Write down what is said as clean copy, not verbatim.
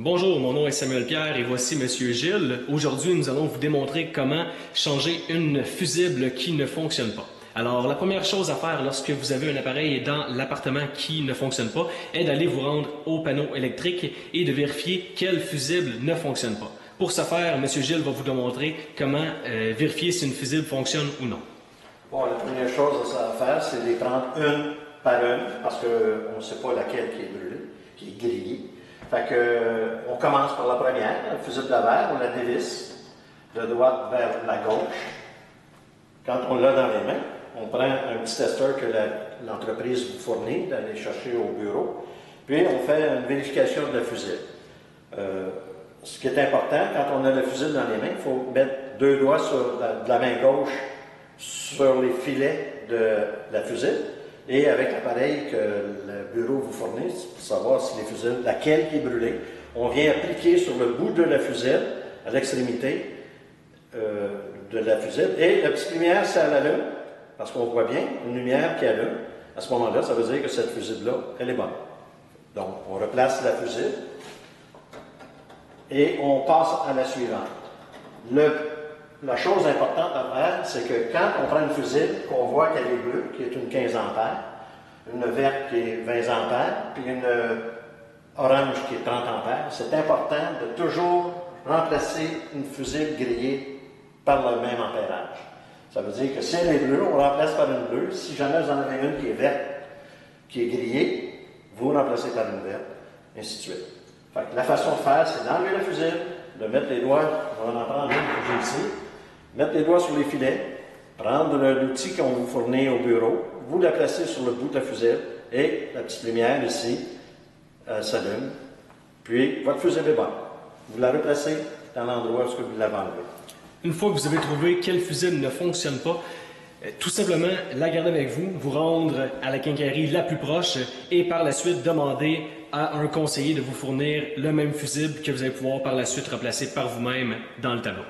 Bonjour, mon nom est Samuel Pierre et voici Monsieur Gilles. Aujourd'hui, nous allons vous démontrer comment changer une fusible qui ne fonctionne pas. Alors, la première chose à faire lorsque vous avez un appareil dans l'appartement qui ne fonctionne pas est d'aller vous rendre au panneau électrique et de vérifier quelle fusible ne fonctionne pas. Pour ce faire, Monsieur Gilles va vous démontrer comment vérifier si une fusible fonctionne ou non. Bon, la première chose à faire, c'est de les prendre une par une, parce qu'on ne sait pas laquelle qui est brûlée, qui est grillée. Fait que, on commence par la première, la fusible de verre, on la dévisse de droite vers la gauche. Quand on l'a dans les mains, on prend un petit testeur que l'entreprise vous fournit, d'aller chercher au bureau, puis on fait une vérification de la fusible. Ce qui est important, quand on a la fusible dans les mains, il faut mettre deux doigts de la main gauche sur les filets de la fusible et avec l'appareil que le bureau vous fournit pour savoir si les fusibles, laquelle qui est brûlée. On vient appliquer sur le bout de la fusible, à l'extrémité de la fusible, et la petite lumière, ça l'allume, parce qu'on voit bien une lumière qui allume. À ce moment-là, ça veut dire que cette fusible-là, elle est bonne. Donc, on replace la fusible et on passe à la suivante. La chose importante à faire, c'est que quand on prend une fusible, qu'on voit qu'elle est bleue, qui est une 15 ampères, une verte qui est 20 ampères, puis une orange qui est 30 ampères, c'est important de toujours remplacer une fusible grillée par le même ampérage. Ça veut dire que si elle est bleue, on remplace par une bleue. Si jamais vous en avez une qui est verte, qui est grillée, vous remplacez par une verte, ainsi de suite. Fait que la façon de faire, c'est d'enlever la fusible, de mettre les doigts, on va en prendre une que j'ai ici, mettre les doigts sur les filets, prendre l'outil qu'on vous fournit au bureau, vous la placez sur le bout de la fusible et la petite lumière ici s'allume. Puis votre fusible est bonne. Vous la replacez dans l'endroit où vous l'avez enlevée. Une fois que vous avez trouvé quelle fusible ne fonctionne pas, tout simplement la garder avec vous, vous rendre à la quincaillerie la plus proche et par la suite demander à un conseiller de vous fournir le même fusible que vous allez pouvoir par la suite replacer par vous-même dans le tableau.